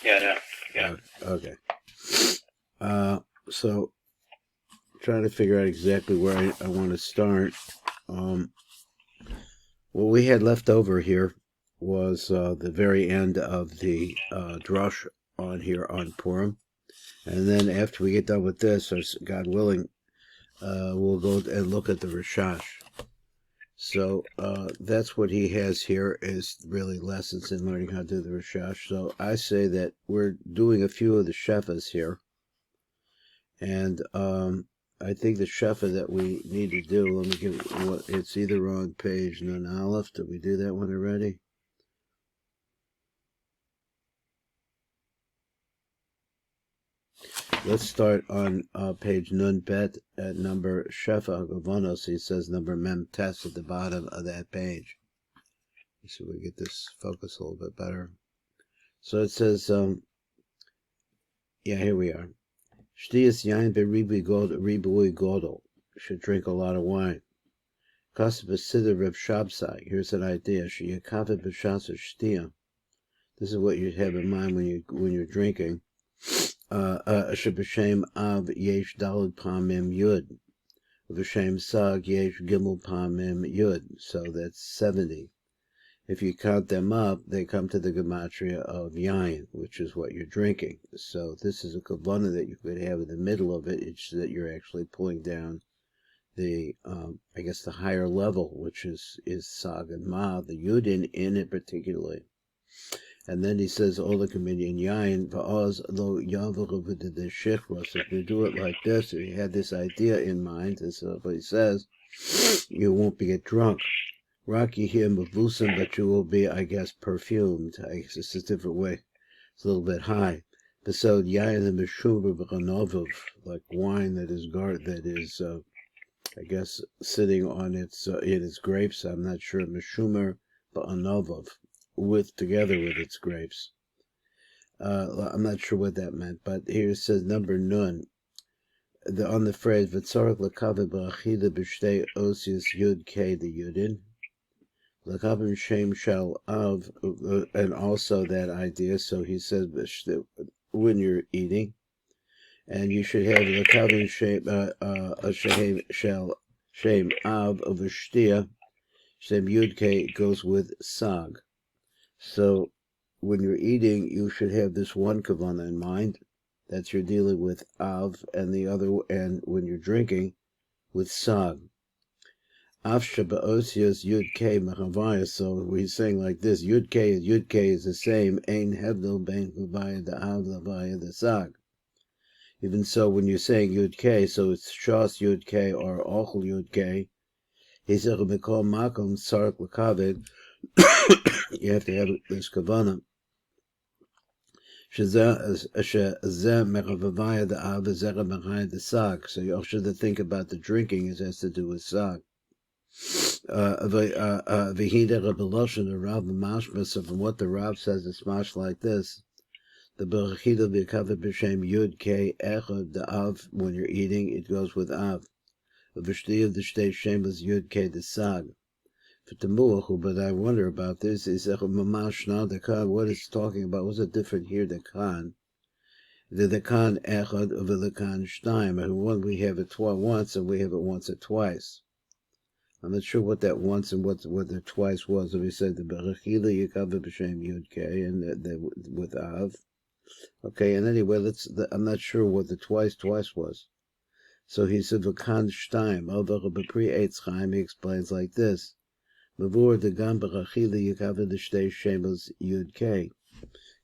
Yeah, no, yeah. Okay. So trying to figure out exactly where I want to start. What we had left over here was the very end of the drush on here on Purim. And then after we get done with this, or God willing, we'll go and look at the RASHASH. So that's what he has here is really lessons in learning how to do the RASHASH. So I say that we're doing a few of the shefas here. And I think the shefa that we need to do, let me give what it's either on page Nun Aleph. Did we do that one already? Let's start on page Nun Bet at number Shefa Hagavonos. He says number Mem Tes at the bottom of that page. Let's see if we get this focus a little bit better. So it says, yeah, here we are. Shtiyas yain beribui godol. Should drink a lot of wine. Kasa b'siddur Reb Shabsai. Here's an idea. Sheyakave b'shas shtiya. This is what you have in mind when you're drinking. Sheb'shem av yesh daled pamim yud. V'shem sag yesh gimel pamim yud. So that's 70. If you count them up, they come to the gematria of yain, which is what you're drinking. So this is a kavanah that you could have in the middle of it. It's that you're actually pulling down the, I guess, the higher level, which is sag and ma, the yudin in it particularly. And then he says, Ola comedian yain, va'oz lo yavaru the shichros. If you do it like this, if you had this idea in mind, this is what he says, you won't get drunk. Rocky here mavusim, but you will be, I guess, perfumed. I guess it's a different way. It's a little bit high. Besod yain and meshuber v'chanovov, like wine that is I guess sitting on its in its grapes. I'm not sure. Meshumer v'chanovov, together with its grapes. I'm not sure what that meant, but here it says number nun. On the phrase v'tzorach l'kaveh b'achida b'shtei osius yud k the yudin. L'kavim shem shel av, and also that idea. So he says when you're eating, and you should have l'kavim shem shel shem av of a shtia. Shem yud k goes with sag. So when you're eating, you should have this one kavanah in mind, that you're dealing with av, and the other, and when you're drinking, with sag. Av sheba'osios yud k mechavaya. So he's saying like this: yud k is the same. Ein hevdel bein kavaya the av lavaya the sag. Even so, when you're saying yud k, so it's shas yud k or ochel yud k. He said mikol makom sark l'kaved. You have to have this kavanah. Shezeh mechavaya the av zera mechaya the sag. So you also should think about the drinking. It has to do with sag. V'hida Rebeloshin, the Rav mashma. So from what the Rav says, it's mash like this: the berachida v'kavet b'shem yud k echad the av. When you're eating, it goes with av. V'shti of the shtei shem is yud k the sag. But I wonder about this. Is mamash now the kan? What it's talking about? What's it different here? The kan. The kan echad of the kan shtaim. And one we have it once, and we have it once or twice. I'm not sure what that once and what the twice was. If we said the berachila yikaveh b'shem yud k and the with av. Okay, and anyway, I'm not sure what the twice was. So he said v'kan shtaim over b'pri eitz chaim. He explains like this: Mavur the gam berachila yikaveh the shtei shemos yud k.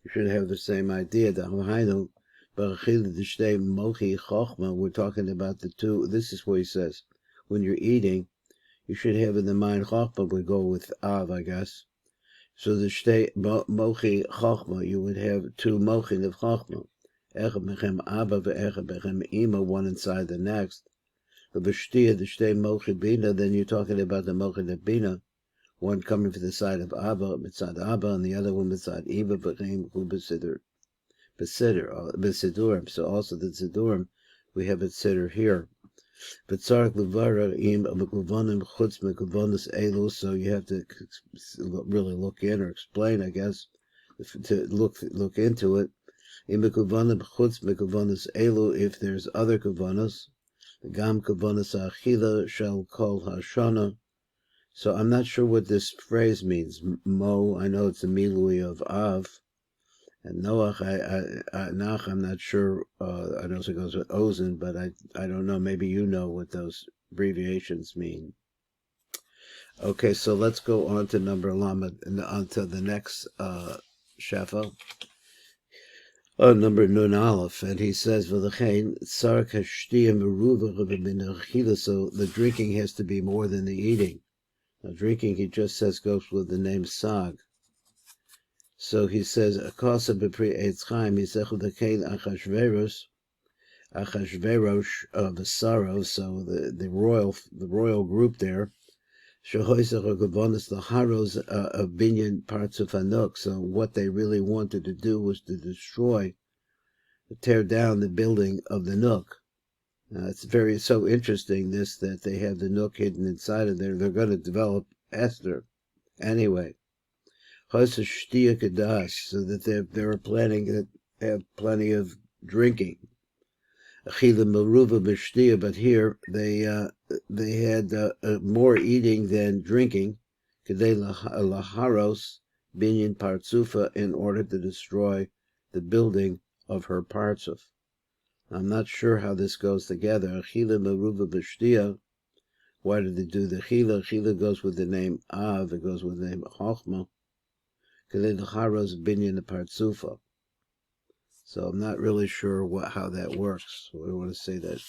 You should have the same idea. The hainu berachila the shtei mochi chochma. We're talking about the two. This is what he says: when you're eating, you should have in the mind Chochma would go with Av, I guess. So the shtei mochi Chochma, you would have two mochin of Chochma. Echad bechem Abba ve'echad bechem Ima, one inside the next. The b'shtia, the shtei mochi Bina, then you're talking about the mochin of Bina, one coming from the side of Abba, mitzad Abba, and the other one mitzad Ima, bechem hu b'sidurim. So also the Sidurim, we have it siddur here. But so you have to really look in or explain, I guess, to look into it. Im kavana b'chutz mekavanas elu, if there's other kavanas, the gam kavanas achila shall call hashana. So I'm not sure what this phrase means. Mo, I know it's a milui of Av, and Noach, Nach, I'm not sure. I know it goes with Ozen, but I don't know. Maybe you know what those abbreviations mean. Okay, so let's go on to number Lamed, and on to the next Shefa. Number Nun Aleph, and he says, "V'lechein tzarek hashtiyah meruva min achila." So the drinking has to be more than the eating. Now, drinking, he just says, goes with the name Sag. So he says, "Akasa b'pri eitz chaim yisechu v'lechein Achashverosh v'saro." So the royal group there. Shehoisach gavonis the haros of binyan parts of Hanuk. So what they really wanted to do was to tear down the building of the Nook. It's so interesting that they have the Nook hidden inside of there. They're going to develop Esther anyway. So that they're planning to have plenty of drinking. But here they had more eating than drinking. Laharos binyan partzufa, in order to destroy the building of her partzuf. I'm not sure how this goes together. Achila meruva b'shtia. Why did they do the chila? Chila goes with the name Av. It goes with the name Chochma. Kedei l'charos binyan partzufa. So I'm not really sure how that works. So I want to say that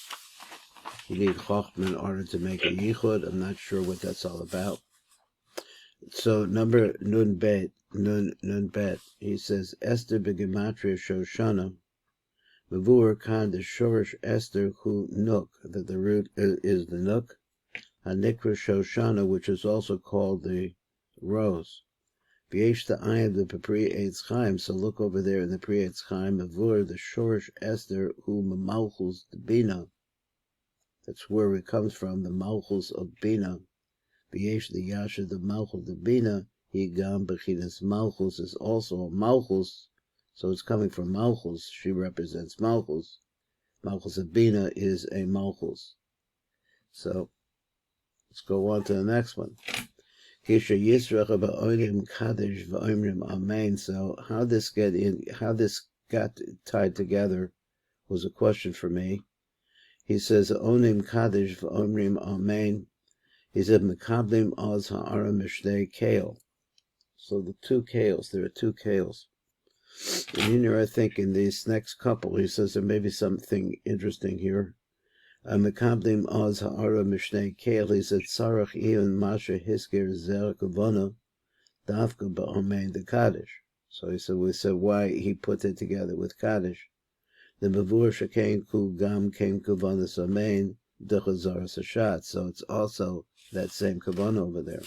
you need Chochma in order to make a yichud. I'm not sure what that's all about. So number Nun Bet. He says Esther b'gematria Shoshana. Mavur kan the shorish Esther hu Nuk, that the root is the Nuk. Hanikra Shoshana, which is also called the rose. V'yesh the ayin the Pri Eitz Chaim. So look over there in the Pri Eitz Chaim. Mavur the shorish Esther hu Malchus the Bina. That's where it comes from, the Malchus of Bina. V'yesh the Yasha the Malchus the Bina. Higam b'chinas Malchus is also Malchus. So it's coming from Malchus. She represents Malchus. Malchus of Bina is a Malchus. So let's go on to the next one. So how this got tied together was a question for me. He says Onim Kaddish v'Omrim Amen. He said Mekablim Oz Ha'ara Mishnei KALE. So there are two kales. And here I think in this next couple, he says there may be something interesting here. Mekablim Oz Ha'ara Mishnei KALE. He said Sarach Ian Masha Hisker Zer Kavona Davka Ba'Amen the Kaddish. So we said why he put it together with Kaddish. The Mavur Shekain Ku Gam came Kavanas Amen Dechazar Sashat. So it's also that same Kavana over there.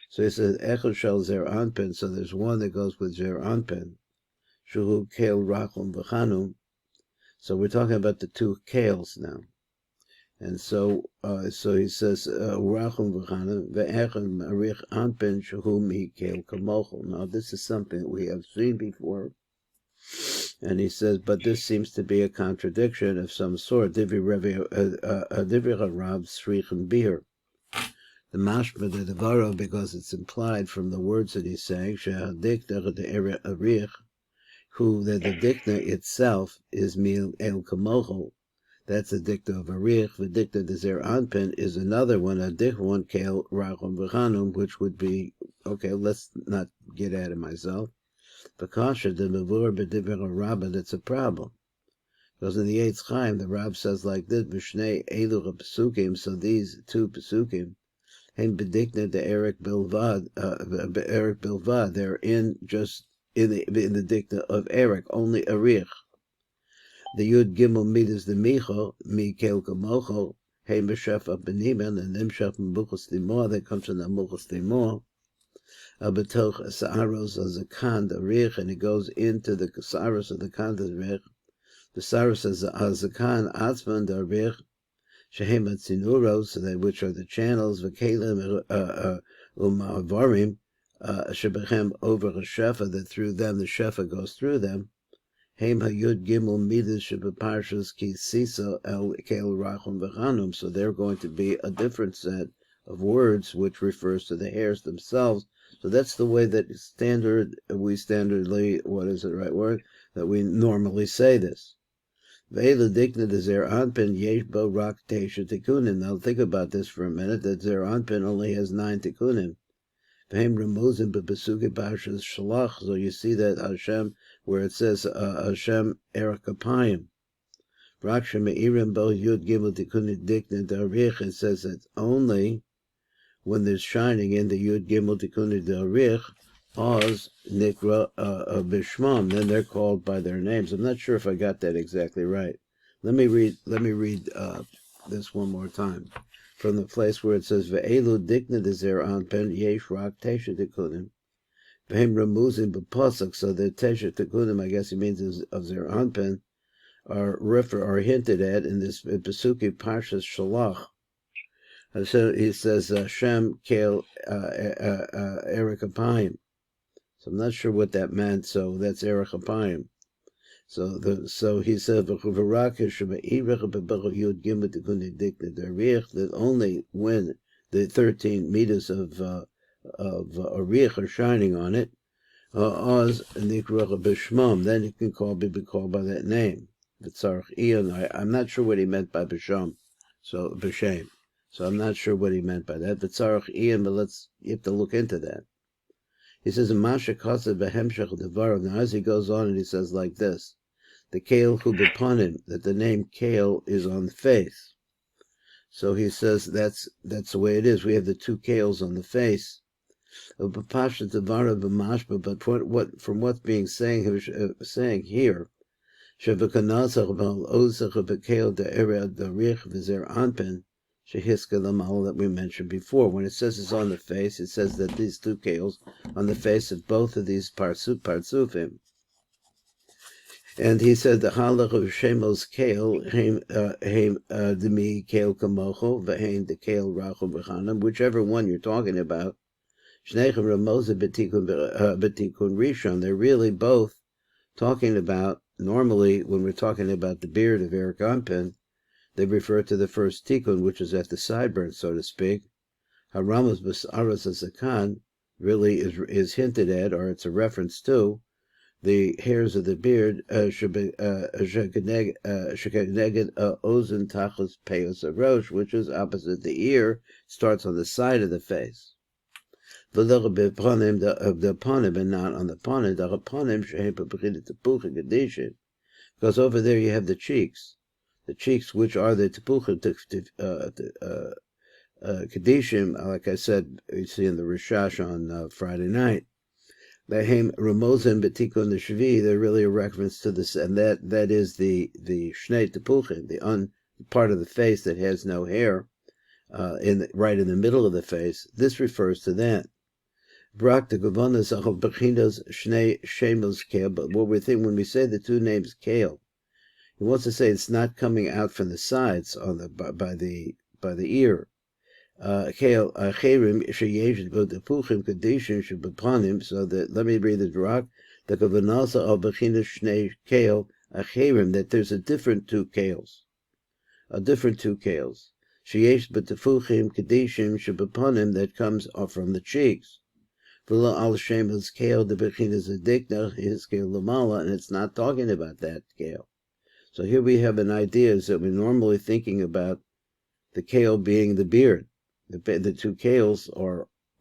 So he says Echad Shel Zer Anpen. So there's one that goes with Zer Anpen. Shuhu Kale Rachum V'Chanum. So we're talking about the two kales now. And so he says Rachum V'Chanum Ve'echad Marich Anpen Shuhu Mi Kale Kamochel. Now this is something that we have seen before. And he says, but this seems to be a contradiction of some sort. Divri Rav Srichen Bir. The mashma the devaro, because it's implied from the words that he's saying, who that the dikna itself is mil el kamochel. That's the dikta of arich. The dikta de zer anpen is another one, a different one, kale rachum v'chanum, which would be, okay, let's not get out of myself. Bakasha the mavur b'divrei rabba, that's a problem. Because in the Eitz Chaim, the Rab says like this, Mishnei elu pesukim, so these two pesukim, Hein bedikna de Eric Bilvad, they're in the dikna of Eric, only Arich. The Yud Gimel Midas the Micho, Mikel Kamocho, Hein B'Shef B'Niman, and Nimshef M'Buchas Timor, that comes from the M'Buchas Timor. Betoch Sa'aros Azakan Arich, and it goes into the Sa'aros of the Kan Arich. The Sa'aros Azakan Atzman Arich. Shehem Atzinuros, which are the channels, V'Kelim Umavarim, Shebechem over a Shefa, that through them the Shefa goes through them. Heim hayud gimel midas shebeparshas ki sisa el kale rachum v'chanum. So they're going to be a different set of words which refers to the hairs themselves. So that's the way that what is the right word, that we normally say this. Ve'elu dikna de zer anpin yesh bo rak tesha tikunim. Now think about this for a minute, that zer anpin only has 9 tikunim. Ve'hem remuzim bepesuke parshas shalach. So you see that Hashem, where it says Hashem erech apayim. Rak shemeirim bo yud gimel tikunim dikna darich. It says that only when there's shining in the yud gimel tikunim darich, Oz Nikra Bishmam, then they're called by their names. I'm not sure if I got that exactly right. Let me read this one more time from the place where it says Ve'elu dikna dezer anpen yesh rak tesha tikunim ve'hem remuzim b'pasuk. So the tesha tikunim, I guess he means of zer anpen, are hinted at in this Pesuki Parshas Shalach. So he says Shem Kale Erech Apayim. So I'm not sure what that meant. So that's erech apayim. So he said that only when the 13 meters of arich are shining on it, then it can be called by that name. I'm not sure what he meant by b'sham. So b'shem. So I'm not sure what he meant by that. But you have to look into that. He says, now as he goes on and he says like this, the KALE hu b'panim, that the name KALE is on the face. So he says that's the way it is. We have the 2 KALEs on the face. But from what's being saying here, that we mentioned before. When it says it's on the face, it says that these 2 KALEs on the face of both of these partsufim. And he said the halach of shemos KALE heim demi KALE kamocho v'heim de KALE rachum v'chanam, whichever one you're talking about. Shnechem ramoza betikun rishon. They're really both talking about. Normally, when we're talking about the beard of Erech Anpin, they refer to the first tikkun, which is at the sideburn, so to speak. Haramas b'saras hazakan really is hinted at, or it's a reference to, the hairs of the beard, shekeneged ozen tachas peyos arosh, which is opposite the ear, starts on the side of the face. V'lecha b'panim of the panim, and not on the panim, the panim shehem b'b'chidat tepucha gedishin, because over there you have the cheeks. The cheeks, which are the tepucha kedishim, like I said, you see in the RASHASH on Friday night. Lehem remozim betikun the shvi. They're really a reference to this, and that is the shnei tepuchim, the part of the face that has no hair, right in the middle of the face. This refers to that. Brak the gavanas of bechinas shnei shemos KALE. But what we think when we say the 2 names KALE, he wants to say it's not coming out from the sides on by the ear. KALE acherim sheyesh b'tepuchim kedishim shebepanim. So that, let me read the drak. The kavanasa al bechinas shnei KALE acherim, that there's a different 2 KALEs, sheyesh b'tepuchim kedishim shebepanim, that comes from the cheeks. V'lo al shemos KALE the bechinas adikna is KALE lamala, and it's not talking about that KALE. So here we have an idea is that we're normally thinking about the KALE being the beard. The 2 KALEs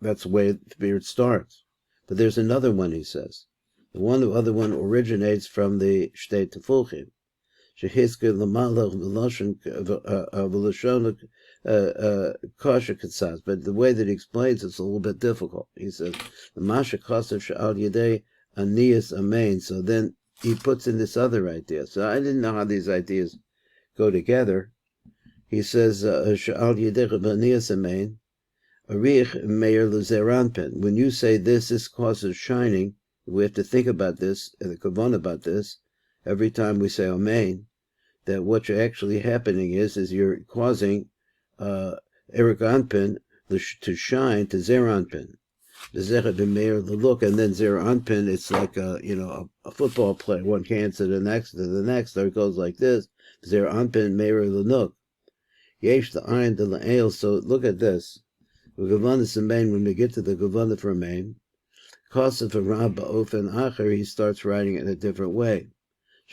that's the way the beard starts. But there's another one, he says. The other one originates from the shtei tefuchim. Shehiske l'malach v'lashon kosher katzaz. But the way that he explains it's a little bit difficult. He says, the masha kosher she'al yedei aniyas amein. So then he puts in this other idea. So I didn't know how these ideas go together. He says, "She'al yedech v'niyas amein, arich meir l'zeranpen." When you say this causes shining. We have to think about this, and the kavanah about this, every time we say amein. That what you're actually happening is you're causing Erech Anpin to shine to zer anpin. the Zechet B'Meir the look, and then Zer Anpin, it's like a football player, one hand to the next, or it goes like this. Zer Anpin Meir the Nook. Yesh the Ayin de La'el, so look at this. When we get to the Gavana for main, Kosef Rab Ba'ofen Acher, he starts writing it in a different way.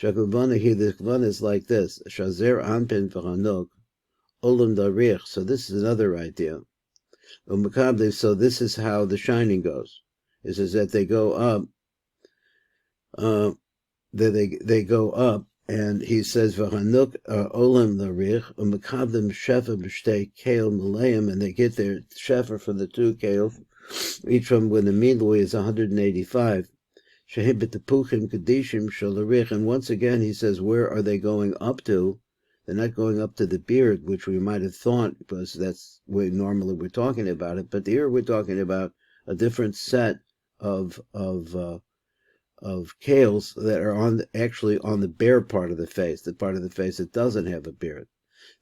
Shakavana, the Gavana is like this. Shazer Anpin V'Hanok, Olam Darich. So this is another idea. So this is how the shining goes. It says that they go up, they go up, and he says V'Hanuk Olam Darich Umekabdim Shefa B'Shtei Kale Malayim, and they get their Shefa from the two Kale, each from when the mean is 185. Shehibit Puchim Kadishim Shalarich, and once again he says, where are they going up to? They're not going up to the beard, which we might have thought, because that's the way normally we're talking about it. But here we're talking about a different set of kales that are actually on the bare part of the face, the part of the face that doesn't have a beard.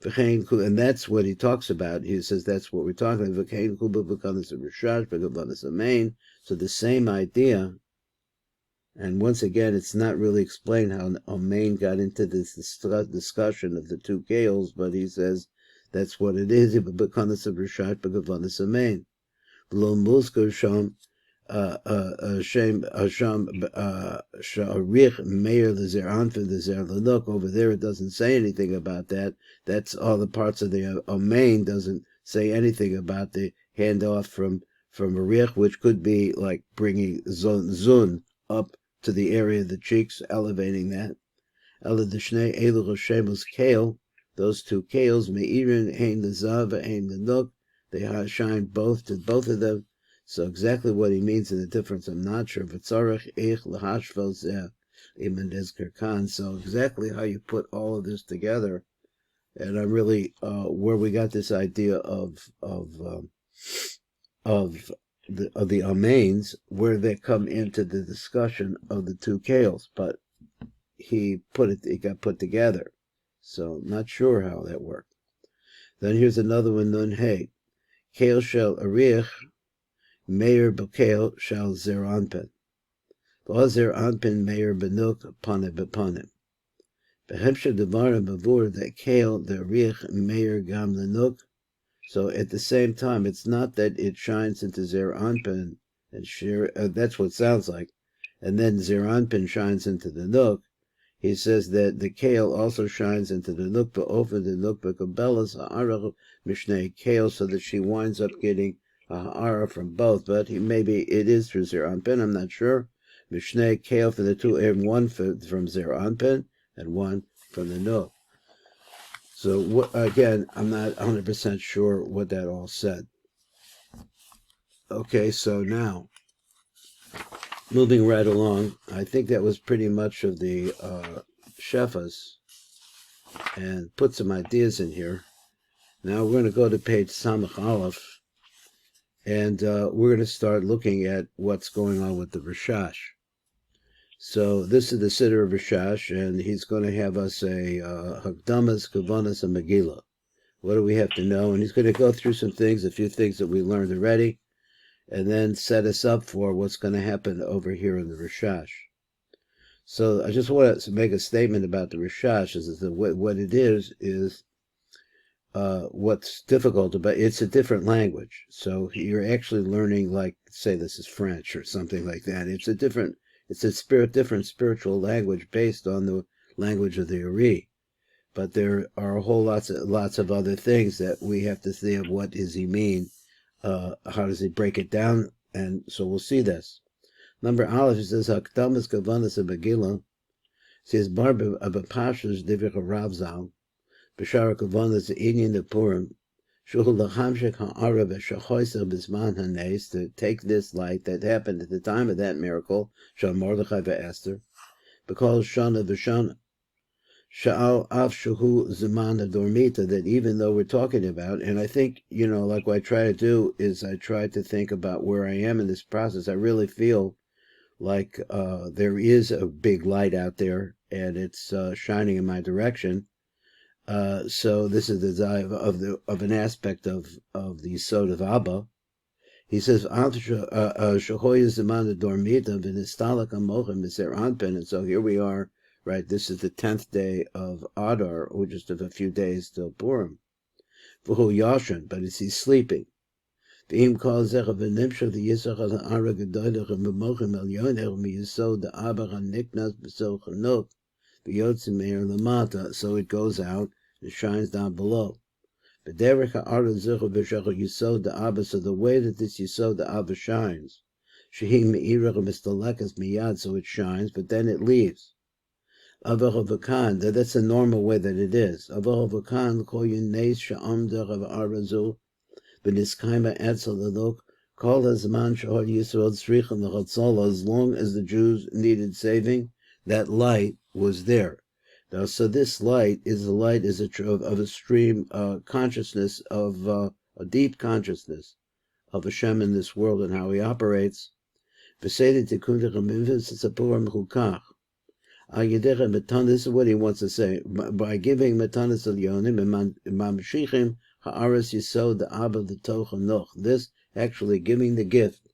And that's what he talks about. He says that's what we're talking about. So the same idea. And once again, it's not really explained how Omein got into this discussion of the two Kales, but he says that's what it is. Over there, it doesn't say anything about that. That's all the parts of the Omein doesn't say anything about the handoff from a rich, which could be like bringing zun up to the area of the cheeks, elevating that. Those two kales, me'irin hein lezav hein lenuk, they shine both to both of them. So exactly what he means in the difference, I'm not sure. So exactly how you put all of this together, and I really where we got this idea of the Amains, where they come into the discussion of the two Kales, but it got put together. So not sure how that worked. Then here's another one, Nun Hey. Kale shel arich, meir b'kale shel zer anpin. V'ozer anpin meir benuk panim b'panim. Behemsha devarim b'vur that kale the arich meir gam lenuk. So at the same time, it's not that it shines into Zer Anpin and share. That's what it sounds like. And then Zer Anpin shines into the Nook. He says that the Kale also shines into the Nook, but over the Nook, but Kabbalah's Ha'ara Mishnei Kale, so that she winds up getting a Ha'ara from both. But maybe it is through Zer Anpin, I'm not sure. Mishnei Kale for the two, and one from Zer Anpin and one from the Nook. So, again, I'm not 100% sure what that all said. Okay, so now, moving right along, I think that was pretty much of the Shefas, and put some ideas in here. Now we're going to go to page Samach Aleph, and we're going to start looking at what's going on with the RASHASH. So this is the Siddur of RASHASH, and he's going to have us a Hakdamas, Kavanas, and Megillah. What do we have to know? And he's going to go through some things, a few things that we learned already, and then set us up for what's going to happen over here in the RASHASH. So I just want to make a statement about the RASHASH. Is that what it is what's difficult about it's a different language. So you're actually learning, like, say this is French or something like that. It's a different spiritual language based on the language of the ARI. But there are a whole lots of other things that we have to see of what does he mean, how does he break it down, and so we'll see this. Number Aleph, it says Hakdamas Kavanas and Megillah. Says Barba of a Pasha's Divik Ravzal, Bashara Kavanas Indian of PURIM, Shuhul Lahamshik Ha'ara Veshachoisa Bisman Hanes, to take this light that happened at the time of that miracle, Shal Mordechai Esther, because Shana Vishana. Sha'al af shuhu zamana dormita, that even though we're talking about, and I think, like what I try to do is I try to think about where I am in this process. I really feel like there is a big light out there, and it's shining in my direction. So this is the dive of an aspect of the Yesod of Abba, He says, and so here we are, right? This is the 10th day of Adar, which is a few days till Purim. But he's sleeping. If so it goes out, it shines down below. So the way that this Yisod the Abba shines, so it shines, but then it leaves. That's the normal way that it is. As long as the Jews needed saving, that light was there. Now, so this light is of a stream consciousness of a deep consciousness of Hashem in this world and how He operates. This is what he wants to say. By giving matanas elyonim mamshichim haaras yisod the abba v'tocha noch. This actually giving the gift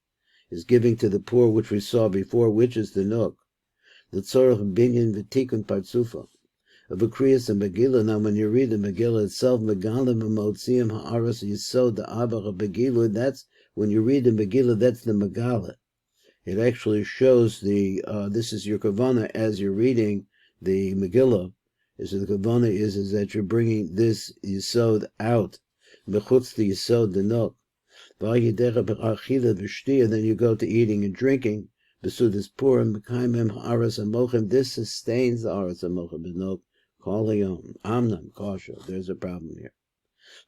is giving to the poor, which we saw before, which is the nok. The tzorach binyan v'tikun partzufa. Of a kriyas and Megillah. Now, when you read the Megillah itself, Megalim v'motziim haaras yisod the abba Megillah. That's when you read the Megillah. That's the Megillah. It actually shows the this is your kavana as you're reading the Megillah. The kavana is that you're bringing this yisod out, mechutz the yisod the nok. And then you go to eating and drinking. Besudas purim mekaimem haaras hamochem. This sustains the haaras hamochem benok. Kol hayom amnam kosher. There's a problem here.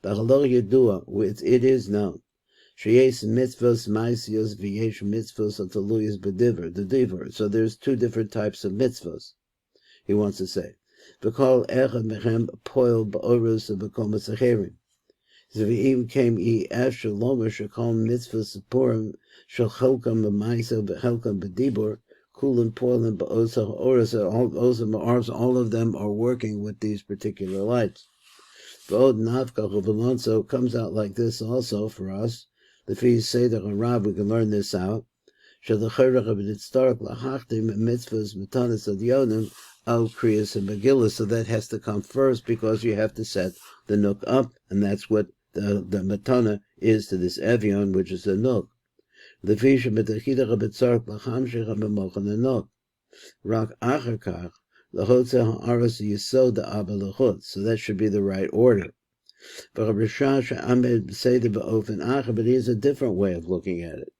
It is known. Sheyesh mitzvos maisios v'yesh mitzvos ataluyos b'diver. The diver. So there's two different types of mitzvos. He wants to say, v'kol echad mechem poil ba'orus v'komas acherim. So v'im came ye after lomer shekol mitzvos purim shel chelkam b'maisa b'chelkam b'dibur kulim poilim ba'osa ha'orus. All of them are working with these particular lights. V'od nafka so it comes out like this also for us. The fees say that on Rab we can learn this out. So that has to come first because you have to set the nook up, and that's what the matana is to this evion, which is the nook. The fish rak achakach lahotze haaras yisod the abba lachutz. So that should be the right order. But RASHASH say the but he has a different way of looking at it.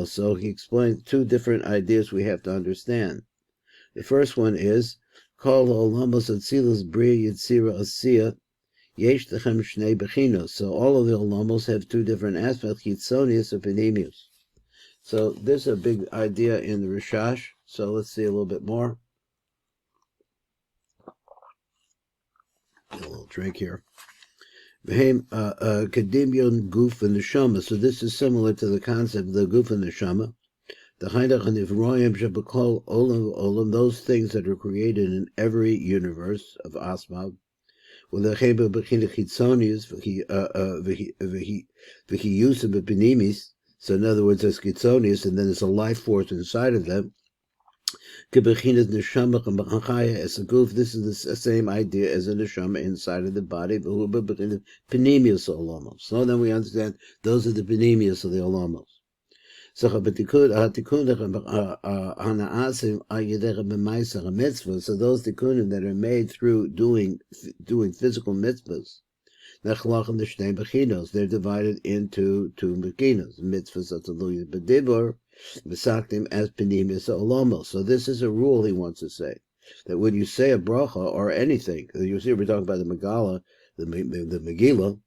So he explains two different ideas we have to understand. The first one is Kol ha'olamos atzilus bria yitzira asiya yesh lechem shnei bechinos. So all of the olamos have two different aspects, chitzonius and penimius. So there's a big idea in the RASHASH. So let's see a little bit more. A little drink here. Kadimyon guf and neshama. So this is similar to the concept of the guf and neshama. The haydach and ivroyim shabakol olam, those things that are created in every universe of asma. Well, the cheba b'china chitzonius v'chiyusa b'pinimis. So in other words, there's chitzonius, and then there's a life force inside of them. This is the same idea as a neshama inside of the body. So then we understand those are the penimius of the olamos. So those tikkunim that are made through doing physical mitzvahs, they're divided into two bechinos, mitzvahs ataluyos b'dibur, v'saktim as penimius olamos. So this is a rule he wants to say, that when you say a bracha or anything, you see we're talking about the Megillah, the Megillah,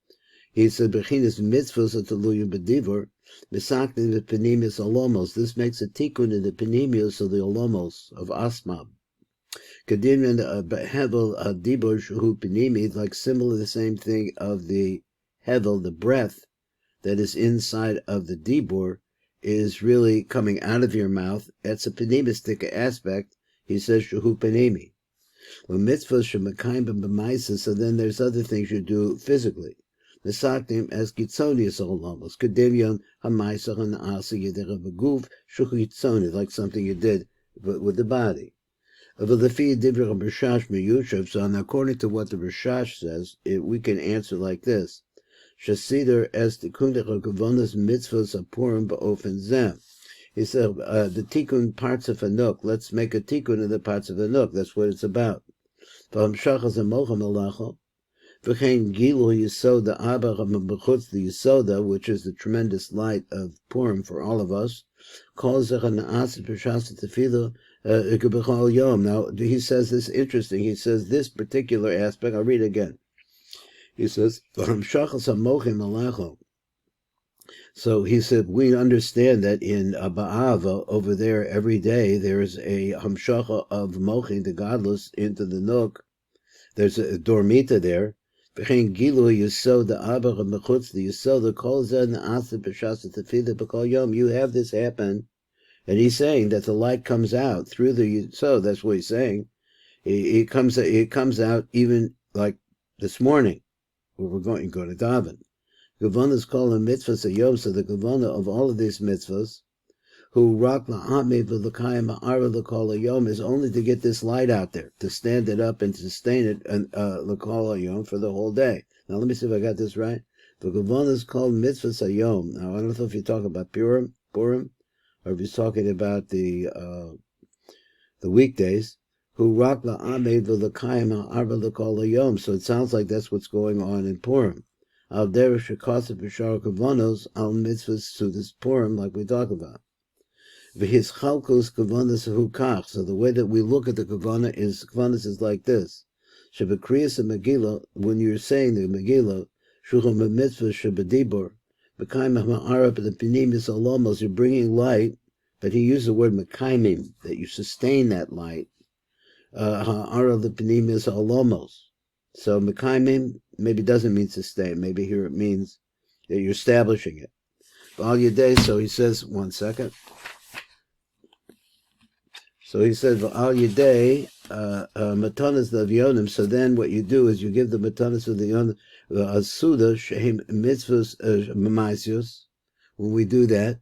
he said bechinos mitzvahs ataluyos b'dibur, v'saktim as penimius olamos. This makes a tikkun in the penimius of the olamos of asma. Kadimyan hevel dibur shuhu penimi, like similar the same thing of the hevel, the breath that is inside of the dibur, is really coming out of your mouth. That's a penimistic aspect. He says shuhu penimi. When mitzvahs shemekayim b'maisa, so then there's other things you do physically. Mesaktim as Gitzonius Olamos, Kedemion Hamaisach and Asa Yedera Baguf, Shuchitzoni, like something you did with the body. So according to what the RASHASH says, we can answer like this. Shasider as the kundach kavonas mitzvahs of PURIM ba'ofen zeh. He said, the tikkun parts of a nook, let's make a tikkun in the parts of a nook. That's what it's about. V'chein gilu yisod the Adar b'chutz the yisoda, which is the tremendous light of PURIM for all of us. Kol zecha na'asid b'shas tefillah b'chol yom. Now he says this interesting. He says this particular aspect. I'll read it again. He says, so he said, we understand that in Ba'ava, over there, every day, there's a hamshacha of mochin, the godless, into the nook. There's a dormita there. You have this happen. And he's saying that the light comes out through the yisod. That's what he's saying. It comes out even like this morning, where we're going to daven. Gavana is called a mitzvahs ayom, so the gavana of all of these mitzvahs, who rak la'amid v'l'kayim ha'ara l'kol ayom, is only to get this light out there, to stand it up and sustain it, and l'kol ayom, for the whole day. Now let me see if I got this right. The gavana is called mitzvahs ayom. Now I don't know if you're talking about PURIM, or if you're talking about the weekdays. Who rak la'amid v'l'kayim ha'ara l'kol ayom. So it sounds like that's what's going on in PURIM. Al derech shekasa b'shar kavanos al mitzvahs to this PURIM, like we talk about. V'his chalkos kavanas hukach. So the way that we look at the kavanas is like this. Shebekriyas a Megillah, when you're saying the Megillah, shucham mitzvah shebedibur, b'kaim ha'arab the pinimis alamos, you're bringing light, but he used the word mekaimim, that you sustain that light. Ha'arab the pinimis alamos. So mekaimim maybe doesn't mean sustain. Maybe here it means that you're establishing it. Al Yadei, so he says, one second. So he said, Al Yadei, matanas l'avyonim. So then what you do is you give the matanas of the yonim, the asuda, shehem mitzvahs mamaisios. When we do that,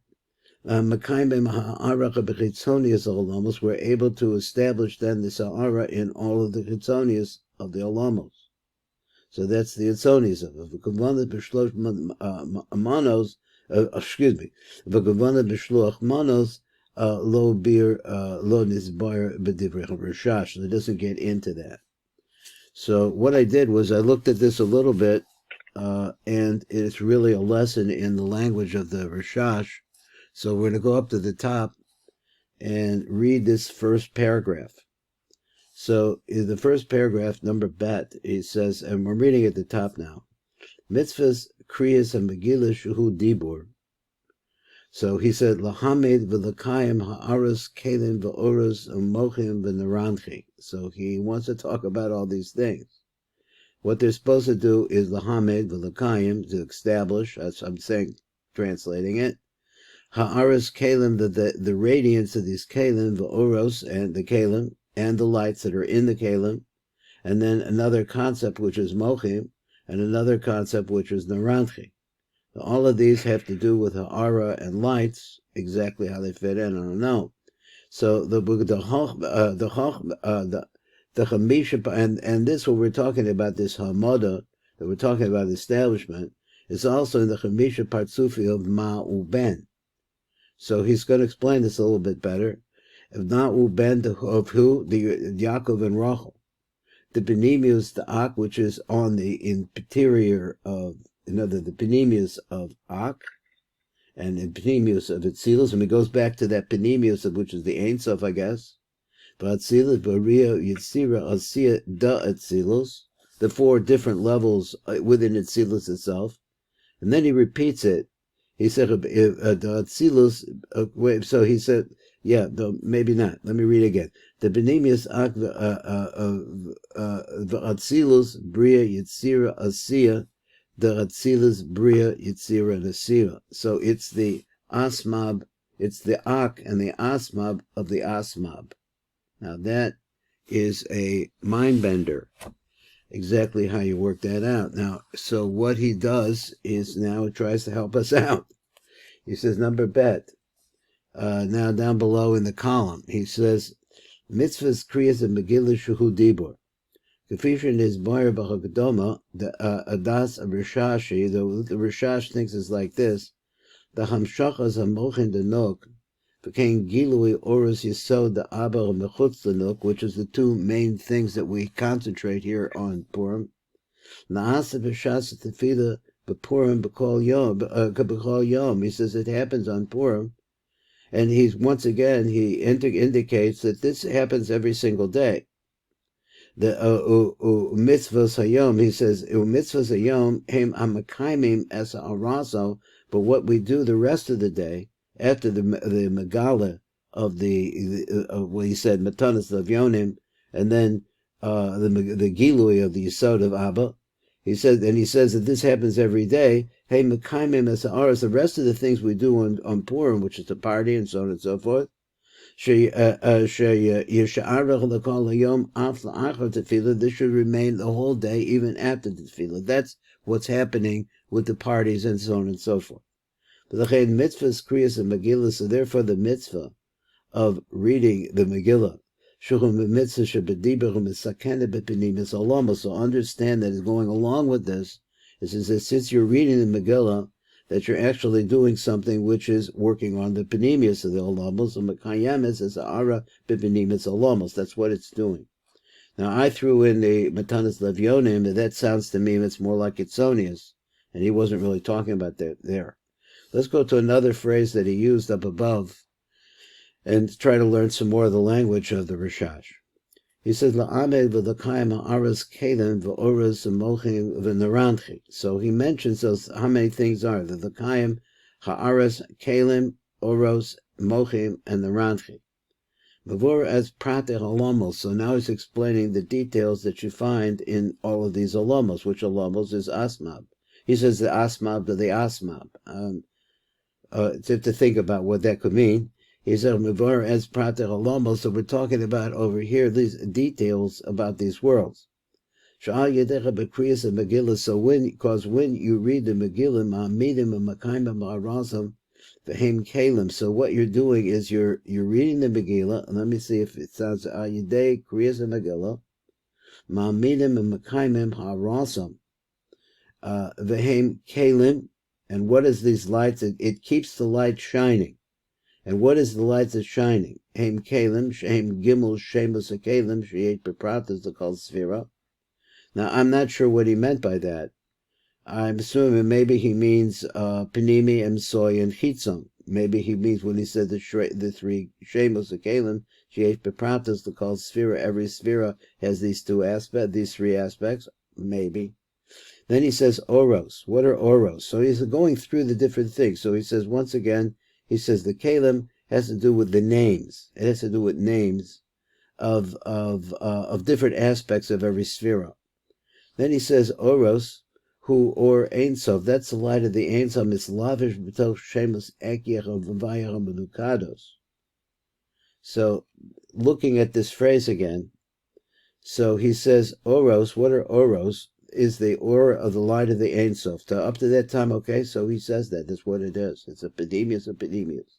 mekaimim ha'ara b'chitzonius olamos, we're able to establish then the sa'ara in all of the chitzonius of the olamos. So that's the Yitzonius of it. V'kavana b'shloch manos, v'kavana b'shloch manos, lo bir, lo nizbar b'divrei RASHASH. So it doesn't get into that. So what I did was I looked at this a little bit, and it's really a lesson in the language of the RASHASH. So we're going to go up to the top and read this first paragraph. So in the first paragraph, number bet, it says, and we're reading at the top now, mitzvahs, kriyas, and megillah shuhu dibur. So he said, lahamed v'lakayim ha'aras kalim v'oras u'mochim v'naranchi. So he wants to talk about all these things. What they're supposed to do is lahamed v'lakayim, to establish, as I'm saying, translating it, ha'aras kalim, the radiance of these kalim, v'oros, and the kalim, and the lights that are in the kalim, and then another concept which is mochim, and another concept which is naranchi. All of these have to do with ha'ara and lights. Exactly how they fit in, I don't know. So the chamisha, and this what we're talking about, this hamada that we're talking about, establishment, is also in the chamisha partsufi of ma uben. So he's going to explain this a little bit better. If not uben of who? The Yaakov and Rachel. The Penemius, the Ak, which is on the interior of, the Penemius of Ak, and the Penemius of Itzilus, and it goes back to that Penemius of which is the Ein Sof, I guess. But Itzilus, Baria, Yitzira, Asiya, Da Itzilus, the four different levels within Itzilus itself. And then he repeats it. He said, Itzilus, so he said, yeah, though maybe not. Let me read again. The Benemius Ak Atzilus Bria Yitzira Asiya, the Atzilus Bria Yitzira Asira. So it's the Asmab, it's the Ak and the Asmab of the Asmab. Now that is a mind bender. exactly how you work that out. Now, so what he does is now he tries to help us out. He says, number bet. Now down below in the column, he says, mitzvahs kriyas and megillah shuhu dibur. Kefishin is boyer b'chakdoma, the adas of Rashashi, the Rashash thinks is like this, the hamshachas hamochin denok, became gilui orus yisod the aber mechutz denok, which is the two main things that we concentrate here on Purim. Naasa b'shas tefillah b'Purim b'kol yom. He says it happens on Purim. And he's once again, he indicates that this happens every single day. The mitzvahs hayom, he says, mitzvahs hayom hem amakaimim as araso, but what we do the rest of the day after the megala of what he said matanas lavyonim, and then the gilui of the yisod of Abba. He says that this happens every day. Hey, mekaimim as aras, the rest of the things we do on Purim, which is the party and so on and so forth. This should remain the whole day, even after the tefillah. That's what's happening with the parties and so on and so forth. But the mitzvahs kriyas and Megillah, so therefore the mitzvah of reading the Megillah. So understand that is going along with this is that since you're reading the Megillah, that you're actually doing something which is working on the penimius of the olamos, and mekayemes as ara b'penimius olamos. That's what it's doing. Now I threw in the matanas levyonim, and that sounds to me it's more like Itzonius, and he wasn't really talking about that there. Let's go to another phrase that he used up above, and try to learn some more of the language of the Rashash. He says, La'amed v'l'kayim ha'aras kalim v'oras mochim v'naranchi. So he mentions those, how many things are there? The kayim, ha'aras, kalim, oros, mochim, and naranchi. Mavur as prate halomos. So now he's explaining the details that you find in all of these alomos, which alomos is asmab. He says the asmab to the asmab. To think about what that could mean. He said, as Prater Alomos, so we're talking about over here these details about these worlds. So when you read the Megillah, so what you're doing is you're reading the Megillah, and let me see if it sounds Ayidei Kriyas Megillah, Ma'amidim Makaimim Harasam, Vehem Kalim, and what is these lights? It keeps the light shining. And what is the light that's shining? Heim kalim, sheim gimel, shemus kalim, sheyet bepratas, the called sphera. Now, I'm not sure what he meant by that. I'm assuming maybe he means panimi, emsoy, and chitzon. Maybe he means when he said the three shemus kalim, sheyet bepratas, the called sphera. Every sphera has these three aspects. Maybe. Then he says oros. What are oros? So he's going through the different things. So he says once again. He says the kalim has to do with the names. It has to do with names of different aspects of every sphera. Then he says oros, or Ein Sof. That's the light of the Ein Sof. Mislavish b'toch shemus ekyech v'vayach menukados. So, looking at this phrase again, so he says oros. What are oros? Is the aura of the light of the Ein Sof. Up to that time, okay, so he says that's what it is. It's a pedimius of pedimius.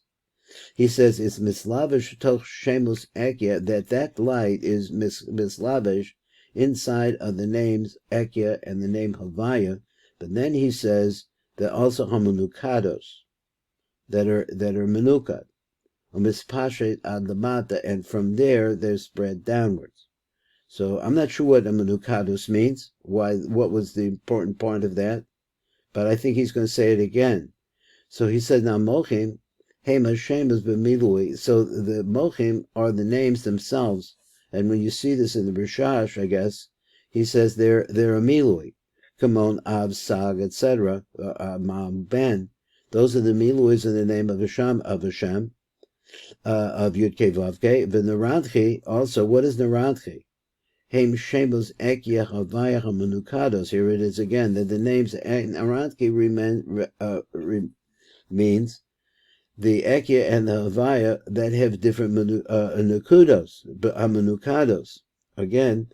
He says it's mislavish toch shemus ekya, that light is mislavish inside of the names ekya and the name Havaya, but then he says that also hamunukados, that are menukat, umispashet ad lamata, and from there they're spread downwards. So I'm not sure what a menukados means, what was the important part of that, but I think he's going to say it again. So he said, now mochim, hema shemas b'milui. So the mochim are the names themselves, and when you see this in the Rashash, I guess, he says they're a milui. Kamon, Av, Sag, etc., Mam, Ben. Those are the miluis in the name of Hashem, of Yud Kei Vav Kei. V'Naranchi, also, what is Naranchi? Heim Shemos Ekyech Havayach Menukados. Here it is again, that the names Naranchi means the Ekya and the Havaya that have different Nukudos, Menukados. Again,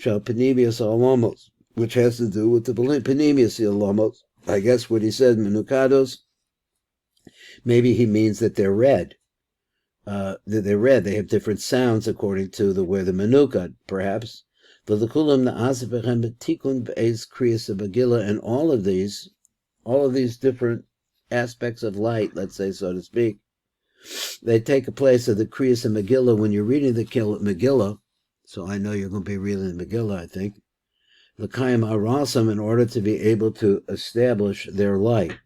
Shal Panemius Alamos, which has to do with the Panemius Alamos. I guess what he said, Menukados, maybe he means that they're red. They're red. They have different sounds according to where the Menukad, perhaps. And all of these different aspects of light, let's say, so to speak, they take a place of the Kriyas and Megillah when you're reading the Megillah. So I know you're going to be reading the Megillah, I think. L'kayim arasam, in order to be able to establish their light.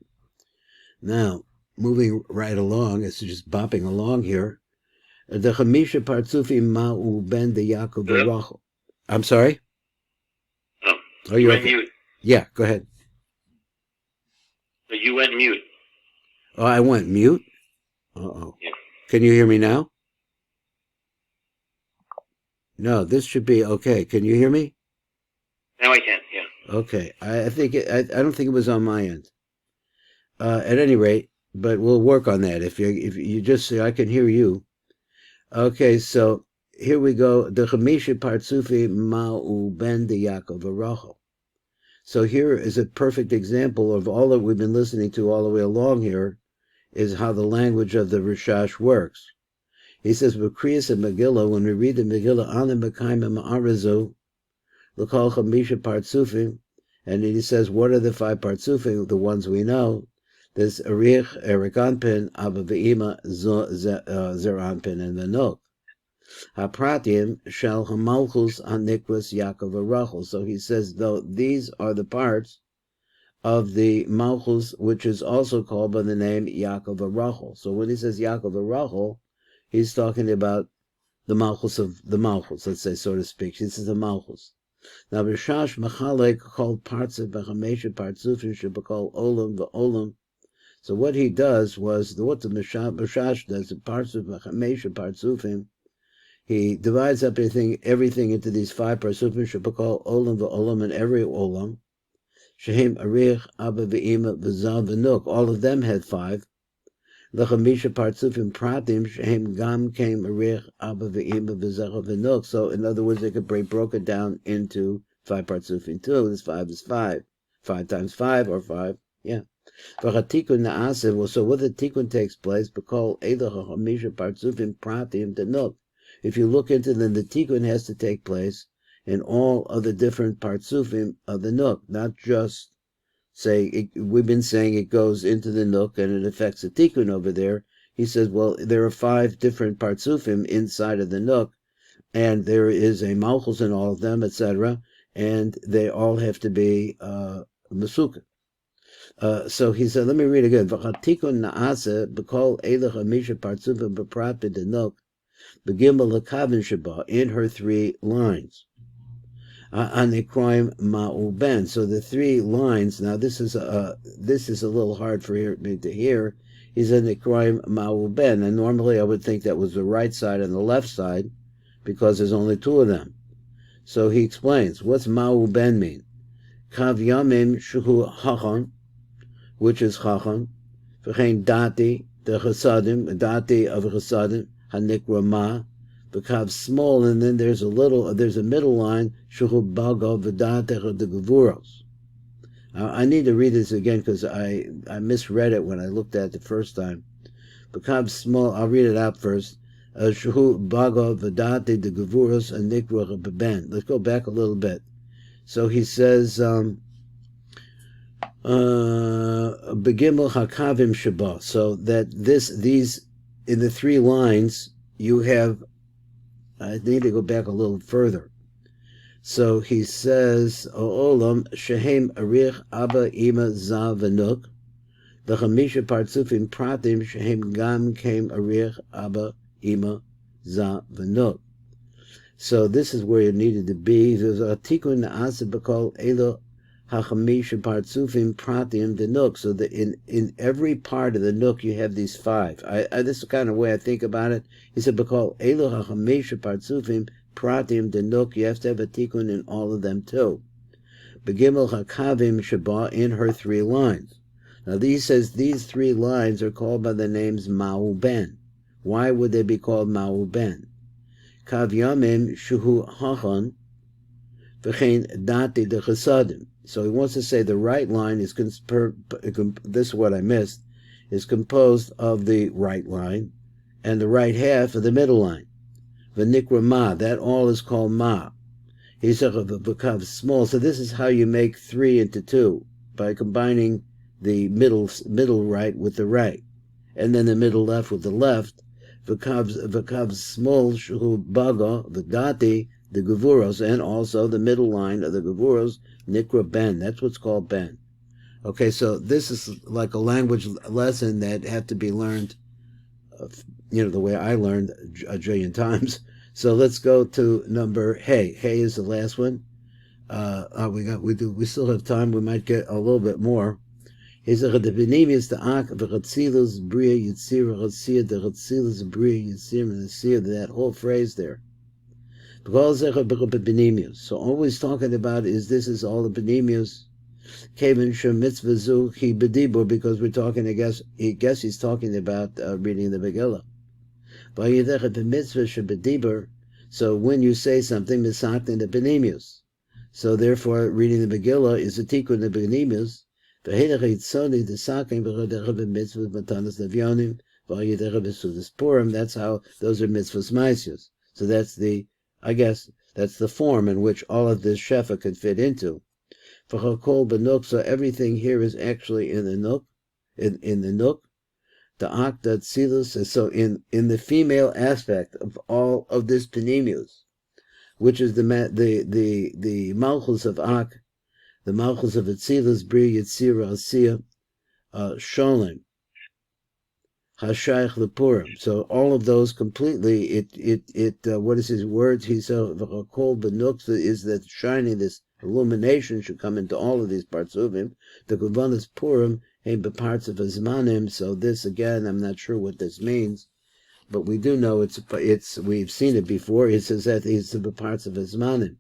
Now, moving right along, it's just bopping along here. The Chamisha Partzufi Ma'u Ben de Yaakov Rachel. I'm sorry? Oh, you went mute. Yeah, go ahead. You went mute. Oh, I went mute? Uh-oh. Yeah. Can you hear me now? No, this should be okay. Can you hear me? Now I can, yeah. Okay. I think I don't think it was on my end. At any rate, but we'll work on that. If you just say I can hear you. Okay, so here we go. The Chamisha Partzufi Ma'u Ben de Yaakov Rachel. So here is a perfect example of all that we've been listening to all the way along here, is how the language of the Rashash works. He says, B'kriyas and Megillah, when we read the Megillah, Anim B'kaim Ma'arazu, L'kol Chamisha Partzufim, and he says, what are the 5 Partzufim, the ones we know? There's Arich, Erik Anpin, Abba V'ima, Zer Anpin, and Menok. Hapratim shall Hamalchus Anikras Yaakov Rachel. So he says, though these are the parts of the Malchus, which is also called by the name Yaakov Rachel. So when he says Yaakov Rachel, he's talking about the Malchus of the Malchus, let's say, so to speak. This is the Malchus. Now, Rashash Machalek called parts of Bechamesha Partzufim Shebakol Olam V'Olam. So what he does was, what the Rashash does, the parts of Bechamesha Partzufim, he divides up everything into these 5 Partzufim Shebakol Olam V'Olam, and every Olam. Shehem Arich, Abba V'Ima, V'Zav V'Nuk. All of them had 5. L'chamisha Partzufim Pratim, Shehem Gam Kem Arich, Abba V'Ima, V'Zav V'Nuk. So, in other words, they could break it down into 5 Partzufim too. This 5 is 5. 5 times 5, or 5. Yeah. V'chatikun Na'asev. So, what the tikun takes place, B'kol Eilach HaChamisha Partzufim Pratim D'Nuk. If you look into them, the tikkun has to take place in all of the different partsufim of the nook, not just say, we've been saying it goes into the nook and it affects the tikkun over there. He says, well, there are 5 different partsufim inside of the nook, and there is a malchus in all of them, etc., and they all have to be mesukah. So he said, let me read again. V'chatikun na'ase b'kol eilach hamisha partsufim b'prat b'denok b'gimel l'kavin sheba, in her 3 lines. Anikroim ma'u ben. So the 3 lines. Now this is a little hard for me to hear. He's anikroim ma'u ben, and normally I would think that was the right side and the left side, because there's only 2 of them. So he explains, what's ma'u ben mean? Kav yamim shuhu hachon, which is chachon. V'chein dati the chasadim, dati of chasadim hanikra ma. B'kav small, and then there's a middle line, shuhu bago v'datech the gevuros. I need to read this again because I misread it when I looked at it the first time. B'kav small, I'll read it out first. Shuhu bago v'date the gevuros and nikra b'ben. Let's go back a little bit. So he says, begimel hakavim shaba. So that these in the 3 lines you have. I need to go back a little further. So he says, O'olam shehem arich abba ima zav v'nuk, the chamisha partzufim pratim shehem gam kem arich abba ima zav v'nuk. So this is where it needed to be. There's a tikun na'aseh b'kol elo hachamisha partzufim pratim v'nuk. So that in every part of the nook you have these 5. This is the kind of way I think about it. He said, "Because elo hachamisha partzufim pratim denuk." You have to have a tikkun in all of them too. Begimel hakavim shaba, in her 3 lines. Now he says these 3 lines are called by the names Ma'u Ben. Why would they be called Ma'u Ben? Kav yamim shuhu hachon. v'chein dati de chesadim. So he wants to say the right line is, this is what I missed, is composed of the right line and the right half of the middle line. V'nikra ma, that all is called ma. He said becomes small. So this is how you make 3 into 2, by combining the middle right with the right, and then the middle left with the left. Becomes small shu baga v'dati the gevuros, and also the middle line of the gevuros nikra ben. That's what's called ben. Okay, so this is like a language lesson that had to be learned, the way I learned a jillion times. So let's go to number Hey. Hey is the last one. We still have time. We might get a little bit more. He said the benimius the ak v'chatzilus bria yitzira chatzia the chatzilus bria yitzira that whole phrase there. So all he's talking about is this is all the benimius. Kevin shem mitzvah zu chi bedibur, because we're talking. I guess he's talking about reading the Megillah. So when you say something, misaktin the benimius. So therefore, reading the Megillah is a tikkun the benimius. That's how those are mitzvahs ma'asyos. So that's that's the form in which all of this shefa could fit into. So everything here is actually in the nook, in the nook. The akta tzilus, so in the female aspect of all of this penimius, which is the malchus of ak, the malchus of Atzilus, Bri, Yitzira, Asiya, Sholem, Hashayach Lepurim. So all of those completely, what is his words? He said, V'chakol Benuksa is that shining, this illumination should come into all of these parts of him. The Gavanas Purim, ain't the parts of Azmanim. So this, again, I'm not sure what this means, but we do know we've seen it before. It says that it's the parts of Azmanim.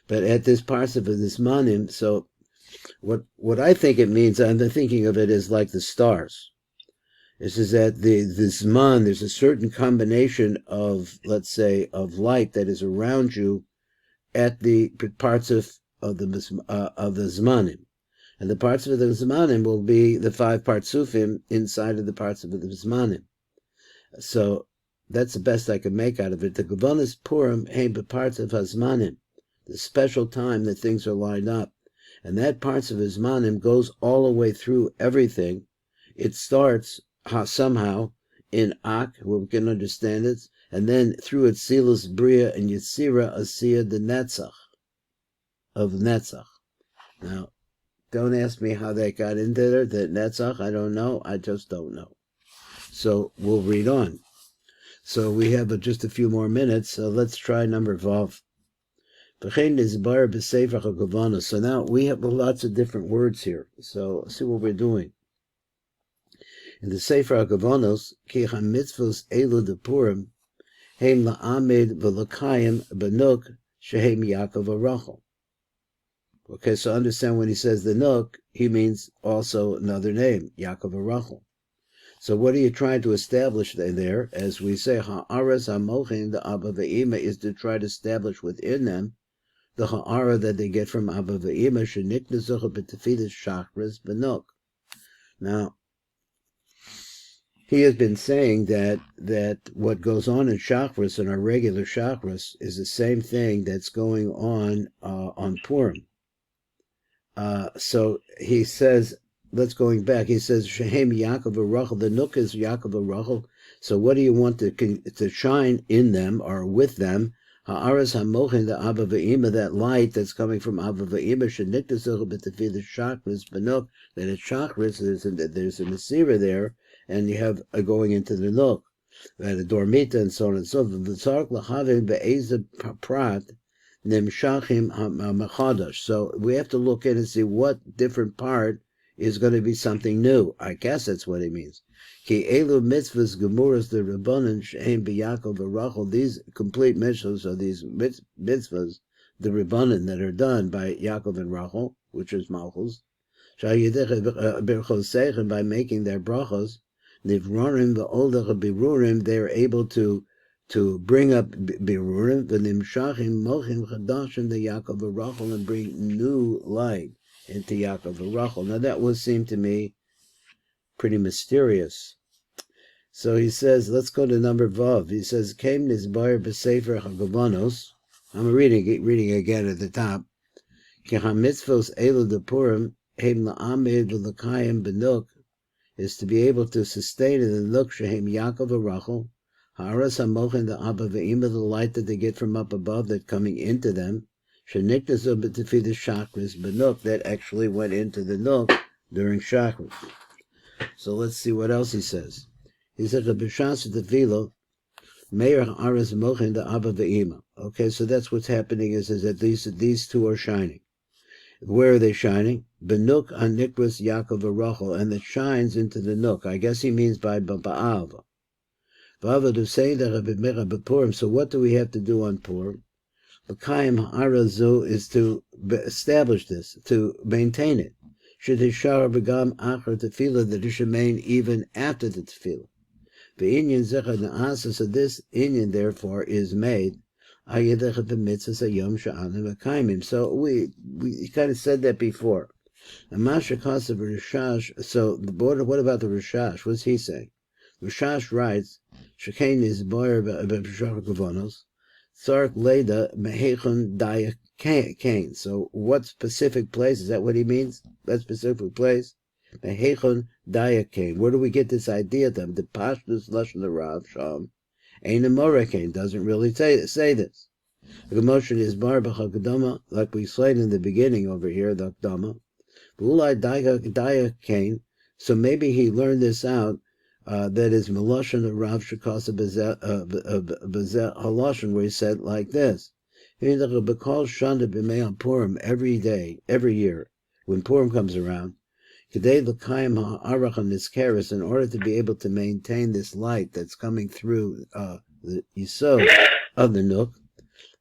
But at this parts of this manim, so what I think it means, I'm thinking of it as like the stars. This is that this man, there's a certain combination of, let's say, of light that is around you at the parts of the zmanim, and the parts of the zmanim will be the 5 partsufim inside of the parts of the zmanim. So that's the best I can make out of it. The Gavanas Purim ain't the parts of Hazmanim, the special time that things are lined up. And that parts of Hazmanim goes all the way through everything. It starts somehow in Ak, where we can understand it, and then through Atzilus, Bria, and Yitzira, Asiya, the Netzach, of Netzach. Now, don't ask me how that got into there, that Netzach, I don't know, I just don't know. So we'll read on. So we have just a few more minutes, so let's try number Vav. So now we have lots of different words here. So let's see what we're doing. In the Sefer HaGavanos, Ki HaMitzvos Elu de Purim, Heim La'amed V'Lakayim B'Nuk Shehem Yaakov Arachel. Okay, so understand when he says the Nuk, he means also another name, Yaakov Arachel. So what are you trying to establish there? As we say, Ha'aras HaMochin, the Abba Ve'ima, is to try to establish within them the Ha'ara that they get from Abba Ve'ima, Sheniknezucha B'Tefilus Shachris B'Nuk. Now, he has been saying that what goes on in Shachris, in our regular Shachris, is the same thing that's going on Purim. So he says, let's going back, he says, Shehem Yaakov Arachel, the Nuk is Yaakov Arachel. So what do you want to shine in them or with them? Ha'aras ha'mochin, the Abba Ve'ima, that light that's coming from Abba Ve'ima, sheniknezucha b'tefilus shachris b'nuk, that at shachris there's a Nasira there, and you have a going into the Nuk, and a Dormita, and so on and so forth. V'tzarek l'chavim be'ezah prat, nimshachim ha'machadash. So we have to look in and see what different part is going to be something new. I guess that's what he means. Ki elu mitzvahs gemuras the Rabbanan she'em b'Yaakov Arachel. These complete mitzvahs are these mitzvahs, the Rabbanan that are done by Yaakov and Rachel, which is Malchus. By making their brachos, nivrorim v'oldach birurim, they are able to to bring up Birurim, v'nimshachim mochim chadashim the Yaakov Rachel, and bring new light into Yaakov Rachel. Now that would seem to me pretty mysterious. So he says, let's go to number Vav. He says, Kem nizbar b'sefer hagavanos. I'm reading again at the top. Ki ha-mitzvos elu de Purim, hem la'amed v'l'kayim b'nuk, is to be able to sustain in the nuk shehem Yaakov Rachel, ha'aras ha'mochin the Abba ve'ima, the light that they get from up above that's coming into them, shenikdazu b'tefi the chakras b'nuk, that actually went into the nuk during chakras. So let's see what else he says. He said, "B'shas tefillah, meir ha'aras mochin the Abba ve'ima." Okay, so that's what's happening is that these two are shining. Where are they shining? Benuk anikras Yaakov Rachel, and it shines into the nuk. I guess he means by ba'ava. Ba'ava to say that b'purim. So what do we have to do on Purim? B'kayim ha'arazu is to establish this, to maintain it. Should hishar b'gam achar tefillah, that it should remain even after the tefillah. V'inyan zechad na'asa, so this inyan therefore is made. So we kind of said that before. So the border, what about the Rashash? What's he saying? Rashash writes, Shekain is boyer b'shachakavonos, Sark leda mehechon daya kain. So what specific place? Is that what he means? That specific place? Mehechon daya kain. Where do we get this idea of the Pashtus Lashon Rav Sham? Ein Amorakin doesn't really say this. The emotion is bar b'chakadama, like we said in the beginning over here, the akdama. V'ulai daya kain. So maybe he learned this out. That is Meloshan of Rav Shekasa Bezeh Haloshan, where he said like this: B'kol Shanda b'mei Purim, every day, every year, when Purim comes around. Today, l'kayim ha'arach ha'nizkeres, in order to be able to maintain this light that's coming through the yisod of the nuk,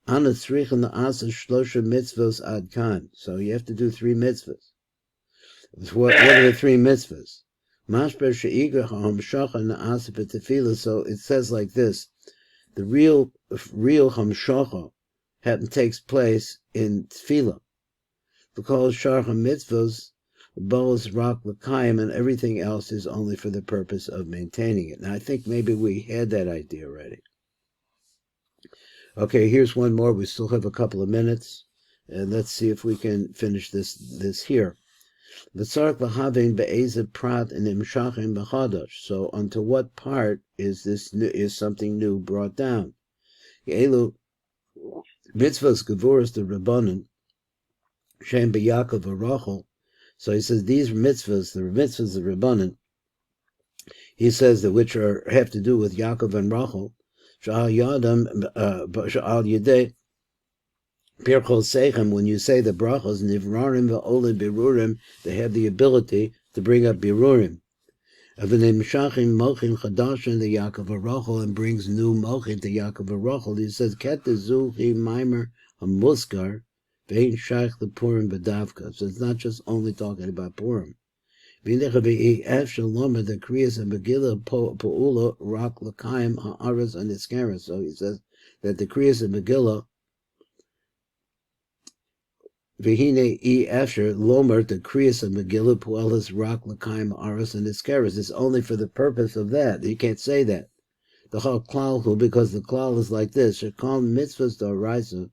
ana tzrichen la'asa shlosha mitzvos ad kan. So you have to do 3 mitzvahs. What are the 3 mitzvahs? Mashber she'igra ha'hamshacha na'asa b'tefillah. So it says like this: the real hamshacha takes place in tefillah. Because shar ha'mitzvos, Bo's rock l'kayim, and everything else is only for the purpose of maintaining it. Now I think maybe we had that idea already. Okay, here's one more. We still have a couple of minutes, and let's see if we can finish this here. V'tzarek l'havin be'ezeh prat and imshachim b'chadash. So onto what part is something new brought down? Elu mitzvahs gevuras the rabbanon shem b'Yaakov Rachel. So he says these mitzvahs, the mitzvahs of Rabbanan, he says that which have to do with Yaakov and Rachel, Sha'al Yadei, Pirchol Seichem, when you say the brachos, Nivrarim v'oled Birurim, they have the ability to bring up Birurim. Avenim Shachim Mochim Chadashin the Yaakov Rachel, and brings new Mochim to Yaakov Rachel. He says, Ketezu Hi Maimer HaMuskar, Vein Shaykh the Purim Badavka. So it's not just only talking about Purim. The Kriyas and Megillah Pa'ula Rak L'Kayim Ha'aras and Iskara. So he says that the Kriyas and Megillah Vihine E Asher Lomer, the Kriyas and Megillah Puelas Rak L'Kayim Ha'aras and Iskara. It's only for the purpose of that. You can't say that. The Chal Klal, because the Klal is like this: Shekal Mitzvahs D'Oraisa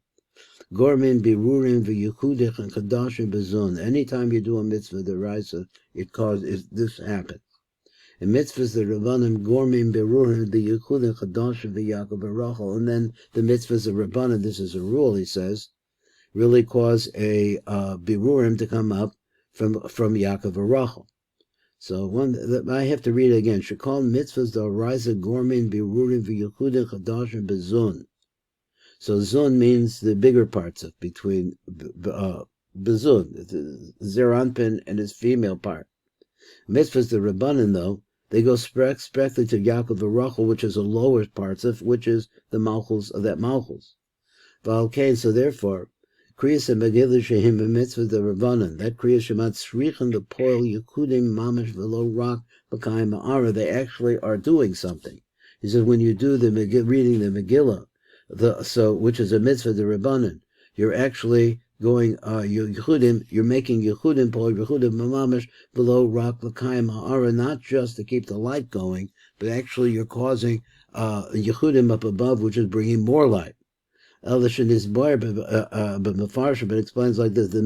Gormin birurim v'yechudich and kadashim bezun. Anytime you do a mitzvah d'oraisa, this happens. In mitzvahs the rabbanim gormin birurim v'yechudich kadashim v'Yaakov Rachel, and then the mitzvahs of rabbanim, this is a rule, he says, really cause a birurim to come up from Yaakov Rachel. So I have to read it again. Shekal mitzvahs d'oraisa gormin birurim v'yechudich kadashim bezun. So zun means the bigger parts of between bezun, zeranpin and his female part. Mitzvahs the rabbanan, though, they go directly to Yaakov Rachel, which is the lower parts of, which is the malchus of that malchus. V'alkein, so therefore, kriyas and megillah shehim b'mitzvahs the rabbanan, that kriyas shemat tzrichen the poil yekudim mamash v'lo rak b'kayim ma'ara, they actually are doing something. He says when you do the reading the Megillah, which is a mitzvah the Rabbanan, you're actually going you're making Yechudim Pol Yechudim Mamamish below Rak L'Kaim Ha'ara, not just to keep the light going, but actually you're causing Yechudim up above, which is bringing more light. Elishan is boy, but Mefarshim explains like this: the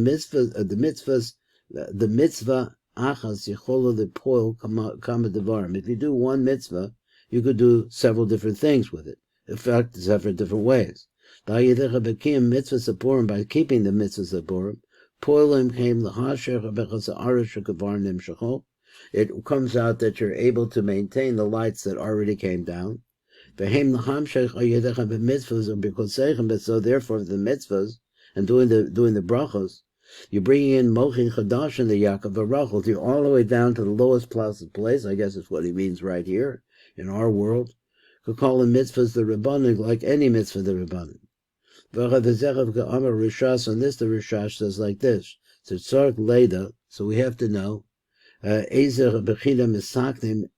mitzvah achas yichola the poil kama devarim. If you do one mitzvah, you could do several different things with it. In fact, several different ways. Mitzvah sapurim, by keeping the mitzvah sapurim, poilim came lahasher bechas arash kavarnim shachol. It comes out that you're able to maintain the lights that already came down. So therefore, the mitzvahs and doing the brachos, you're bringing in mochin chadash in the Yaakov Barachos. You're all the way down to the lowest possible place. I guess is what he means right here in our world. Could call them mitzvahs the Rabbanim, like any mitzvah the Rabbanim. On this, the RASHASH says like this: so we have to know Ezer bechina misaknim.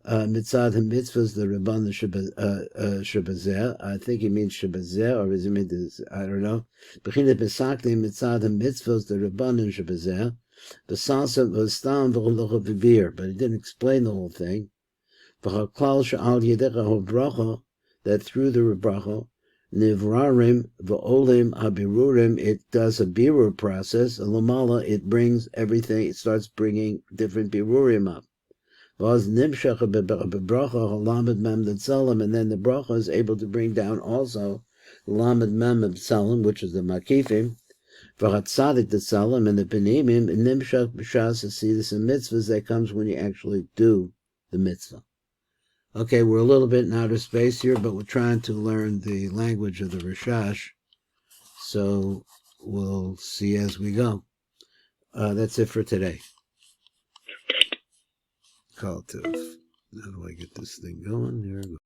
Mitzad mitzvahs the Rabban Shabazeh. I think he means Shabazeh, or is he mean this? I don't know. Bechinat besaknim mitzad mitzvahs the Rabban Shabazeh. B'salsa v'stam v'cholocha v'bir. But he didn't explain the whole thing. V'chaklal she'al yedecha ha'bracha, that through the bracha nivrarim v'olim habirurim, it does a birur process. And lamala, it brings everything. It starts bringing different birurim up. And then the bracha is able to bring down also lamed mem of tzalim, which is the makifim, v'chatzadik the tzalim, and the penimim, and nimshach b'shas asidus and mitzvahs that comes when you actually do the mitzvah. Okay, we're a little bit in outer space here, but we're trying to learn the language of the RASHASH, so we'll see as we go. That's it for today. Call to. How do I get this thing going? There we go.